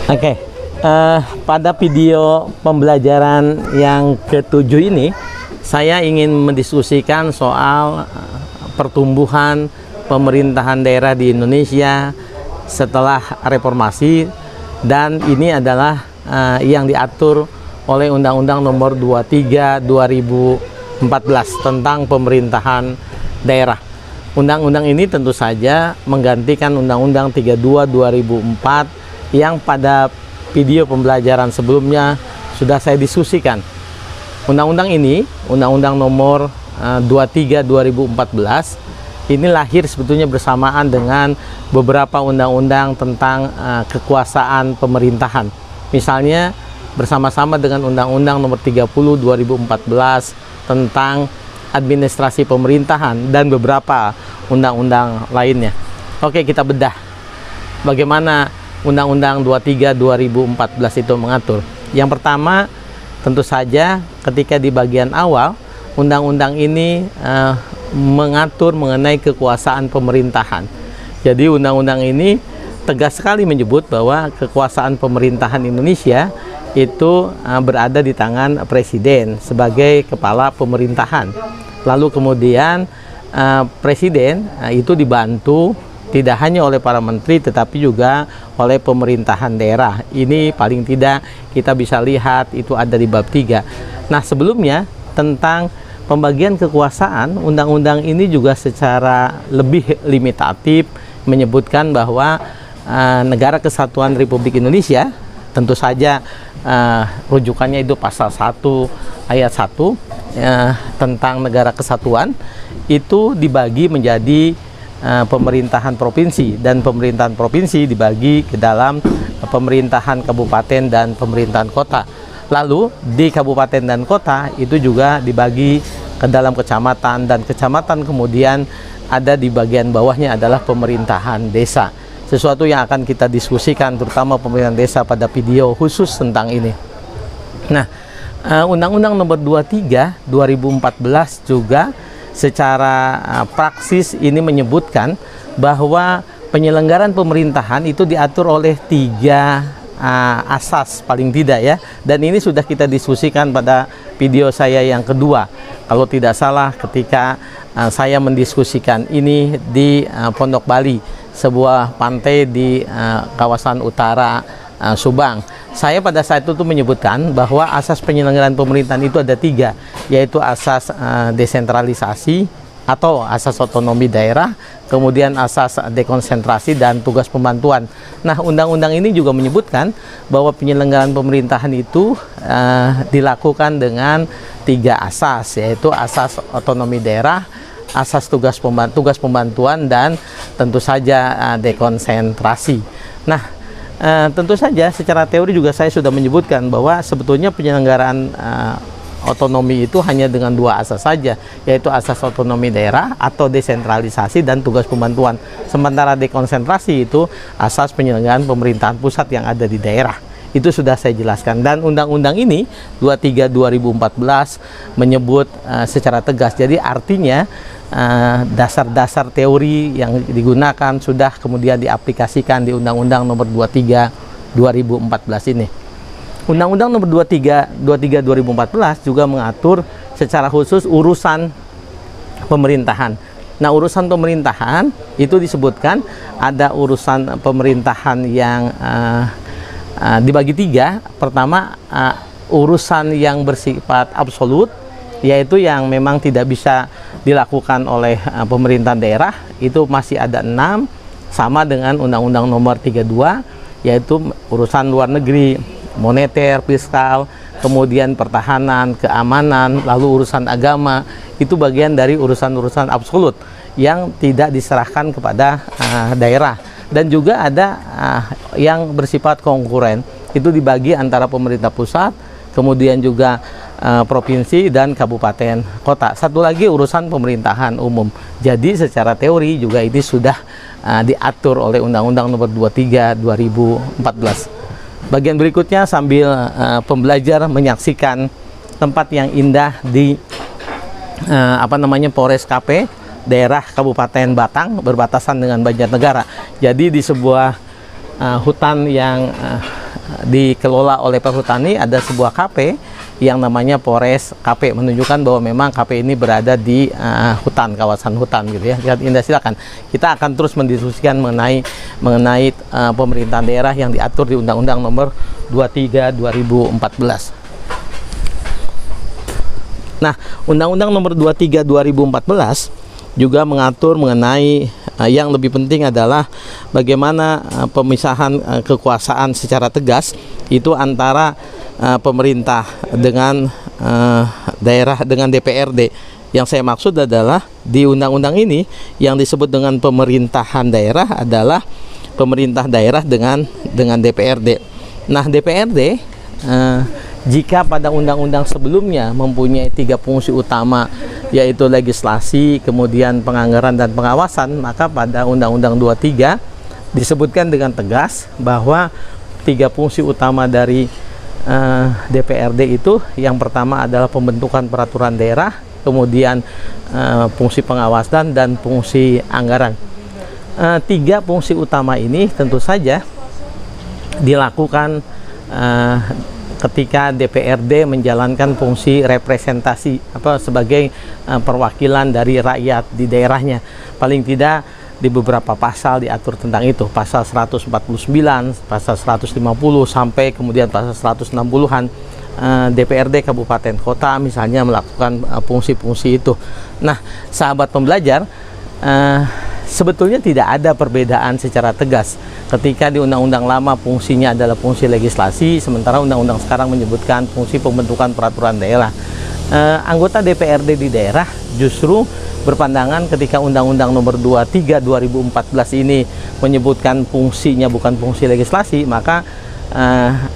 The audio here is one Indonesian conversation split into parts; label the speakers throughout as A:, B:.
A: Oke, pada video pembelajaran yang ketujuh ini, saya ingin mendiskusikan soal pertumbuhan pemerintahan daerah di Indonesia setelah reformasi, dan ini adalah yang diatur oleh Undang-Undang Nomor 23 2014 tentang pemerintahan daerah. Undang-undang ini tentu saja menggantikan Undang-Undang 32 2004 yang pada video pembelajaran sebelumnya sudah saya diskusikan. Undang-undang ini, Undang-Undang Nomor 23 2014, ini lahir sebetulnya bersamaan dengan beberapa undang-undang tentang kekuasaan pemerintahan. Misalnya bersama-sama dengan Undang-Undang Nomor 30 2014 tentang administrasi pemerintahan dan beberapa undang-undang lainnya. Oke, kita bedah bagaimana Undang-Undang 23 2014 itu mengatur. Yang pertama, tentu saja ketika di bagian awal undang-undang ini mengatur mengenai kekuasaan pemerintahan. Jadi undang-undang ini tegas sekali menyebut bahwa kekuasaan pemerintahan Indonesia itu berada di tangan presiden sebagai kepala pemerintahan. Lalu kemudian presiden itu dibantu tidak hanya oleh para menteri tetapi juga oleh pemerintahan daerah. Ini paling tidak kita bisa lihat itu ada di bab 3. Nah, sebelumnya tentang pembagian kekuasaan, undang-undang ini juga secara lebih limitatif menyebutkan bahwa Negara Kesatuan Republik Indonesia, tentu saja rujukannya itu pasal 1 ayat 1 tentang negara kesatuan, itu dibagi menjadi pemerintahan provinsi, dan pemerintahan provinsi dibagi ke dalam pemerintahan kabupaten dan pemerintahan kota. Lalu di kabupaten dan kota itu juga dibagi ke dalam kecamatan, dan kecamatan kemudian ada di bagian bawahnya adalah pemerintahan desa. Sesuatu yang akan kita diskusikan terutama pemerintahan desa pada video khusus tentang ini. Nah, Undang-Undang Nomor 23 2014 juga secara praksis ini menyebutkan bahwa penyelenggaraan pemerintahan itu diatur oleh 3 asas paling tidak ya, dan ini sudah kita diskusikan pada video saya yang kedua kalau tidak salah ketika saya mendiskusikan ini di Pondok Bali, sebuah pantai di kawasan utara Subang. Saya pada saat itu menyebutkan bahwa asas penyelenggaraan pemerintahan itu ada 3, yaitu asas desentralisasi atau asas otonomi daerah, kemudian asas dekonsentrasi dan tugas pembantuan. Nah, undang-undang ini juga menyebutkan bahwa penyelenggaraan pemerintahan itu dilakukan dengan 3 asas, yaitu asas otonomi daerah, asas tugas pembantuan, dan tentu saja dekonsentrasi. Nah, tentu saja secara teori juga saya sudah menyebutkan bahwa sebetulnya penyelenggaraan otonomi itu hanya dengan 2 asas saja, yaitu asas otonomi daerah atau desentralisasi dan tugas pembantuan. Sementara dekonsentrasi itu asas penyelenggaraan pemerintahan pusat yang ada di daerah. Itu sudah saya jelaskan, dan undang-undang ini 23 2014 menyebut secara tegas. Jadi artinya dasar-dasar teori yang digunakan sudah kemudian diaplikasikan di Undang-Undang Nomor 23 2014 ini. Undang-Undang Nomor 23 2014 juga mengatur secara khusus urusan pemerintahan. Nah, urusan pemerintahan itu disebutkan ada urusan pemerintahan yang dibagi 3. Pertama, urusan yang bersifat absolut, yaitu yang memang tidak bisa dilakukan oleh pemerintahan daerah, itu masih ada 6, sama dengan Undang-Undang Nomor 32, yaitu urusan luar negeri, moneter, fiskal, kemudian pertahanan, keamanan, lalu urusan agama. Itu bagian dari urusan-urusan absolut yang tidak diserahkan kepada daerah. Dan juga ada yang bersifat konkuren, itu dibagi antara pemerintah pusat, kemudian juga provinsi dan kabupaten kota. Satu lagi urusan pemerintahan umum. Jadi secara teori juga ini sudah diatur oleh Undang-Undang Nomor 23 2014. Bagian berikutnya sambil pembelajar menyaksikan tempat yang indah di Polres KP daerah Kabupaten Batang berbatasan dengan Banjarnegara. Jadi di sebuah hutan yang dikelola oleh Perhutani, ada sebuah KP yang namanya Polres KP, menunjukkan bahwa memang KP ini berada di hutan, kawasan hutan gitu ya. Lihat Indah, silakan. Kita akan terus mendiskusikan mengenai pemerintahan daerah yang diatur di Undang-Undang Nomor 23 2014. Nah, Undang-Undang Nomor 23 2014 juga mengatur mengenai yang lebih penting adalah bagaimana pemisahan kekuasaan secara tegas itu antara pemerintah dengan daerah dengan DPRD. Yang saya maksud adalah di undang-undang ini yang disebut dengan pemerintahan daerah adalah pemerintah daerah dengan DPRD. Nah, DPRD jika pada undang-undang sebelumnya mempunyai 3 fungsi utama, yaitu legislasi, kemudian penganggaran dan pengawasan, maka pada Undang-Undang 23 disebutkan dengan tegas bahwa 3 fungsi utama dari DPRD itu, yang pertama adalah pembentukan peraturan daerah, kemudian fungsi pengawasan dan fungsi anggaran. 3 fungsi utama ini tentu saja dilakukan ketika DPRD menjalankan fungsi representasi sebagai perwakilan dari rakyat di daerahnya. Paling tidak di beberapa pasal diatur tentang itu, pasal 149, pasal 150 sampai kemudian pasal 160-an. DPRD kabupaten kota misalnya melakukan fungsi-fungsi itu. Nah, sahabat pembelajar, sebetulnya tidak ada perbedaan secara tegas ketika di undang-undang lama fungsinya adalah fungsi legislasi, sementara undang-undang sekarang menyebutkan fungsi pembentukan peraturan daerah. Anggota DPRD di daerah justru berpandangan ketika Undang-Undang Nomor 23 2014 ini menyebutkan fungsinya bukan fungsi legislasi, maka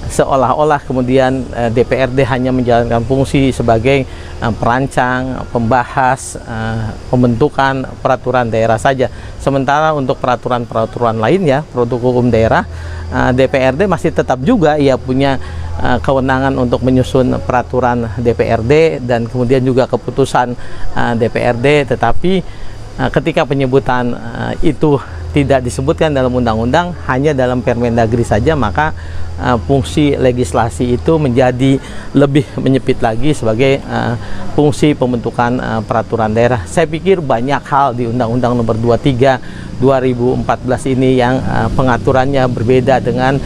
A: seolah-olah kemudian DPRD hanya menjalankan fungsi sebagai perancang, pembahas, pembentukan peraturan daerah saja. Sementara untuk peraturan-peraturan lainnya, produk hukum daerah, DPRD masih tetap juga ia punya kewenangan untuk menyusun peraturan DPRD dan kemudian juga keputusan DPRD, tetapi ketika penyebutan itu tidak disebutkan dalam undang-undang, hanya dalam Permendagri saja, maka fungsi legislasi itu menjadi lebih menyempit lagi sebagai fungsi pembentukan peraturan daerah. Saya pikir banyak hal di Undang-Undang Nomor 23 2014 ini yang pengaturannya berbeda dengan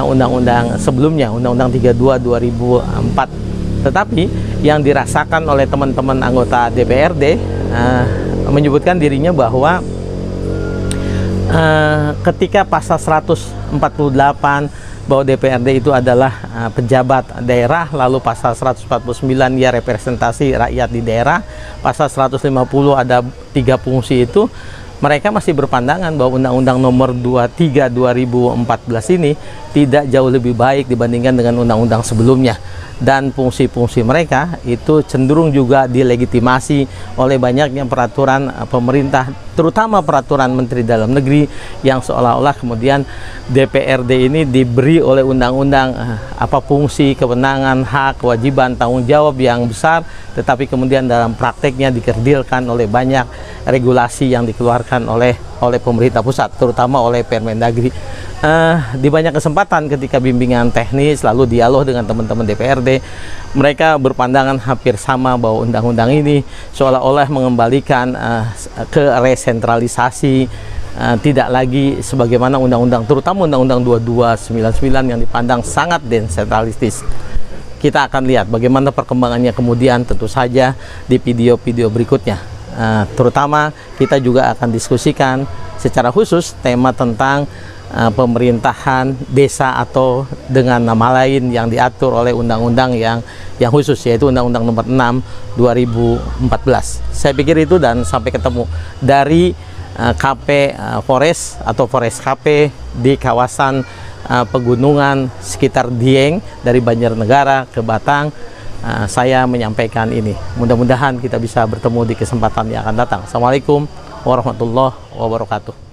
A: undang-undang sebelumnya, Undang-Undang 32 2004. Tetapi yang dirasakan oleh teman-teman anggota DPRD menyebutkan dirinya bahwa ketika pasal 148 bahwa DPRD itu adalah pejabat daerah, lalu pasal 149 ya representasi rakyat di daerah, pasal 150 ada 3 fungsi itu, mereka masih berpandangan bahwa Undang-Undang Nomor 23 2014 ini tidak jauh lebih baik dibandingkan dengan undang-undang sebelumnya, dan fungsi-fungsi mereka itu cenderung juga dilegitimasi oleh banyaknya peraturan pemerintah, terutama peraturan Menteri Dalam Negeri, yang seolah-olah kemudian DPRD ini diberi oleh undang-undang fungsi, kewenangan, hak, kewajiban, tanggung jawab yang besar, tetapi kemudian dalam prakteknya dikerdilkan oleh banyak regulasi yang dikeluarkan oleh pemerintah pusat, terutama oleh Permendagri. Di banyak kesempatan ketika bimbingan teknis lalu dialog dengan teman-teman DPRD, mereka berpandangan hampir sama bahwa undang-undang ini seolah-olah mengembalikan ke resentralisasi, tidak lagi sebagaimana undang-undang, terutama Undang-Undang 2299 yang dipandang sangat desentralistis. Kita akan lihat bagaimana perkembangannya kemudian tentu saja di video-video berikutnya. Terutama kita juga akan diskusikan secara khusus tema tentang pemerintahan desa atau dengan nama lain yang diatur oleh undang-undang yang khusus, yaitu Undang-Undang Nomor 6 2014. Saya pikir itu, dan sampai ketemu dari KP Forest atau Forest KP di kawasan pegunungan sekitar Dieng dari Banjarnegara ke Batang. Saya menyampaikan ini. Mudah-mudahan kita bisa bertemu di kesempatan yang akan datang. Assalamualaikum warahmatullahi wabarakatuh.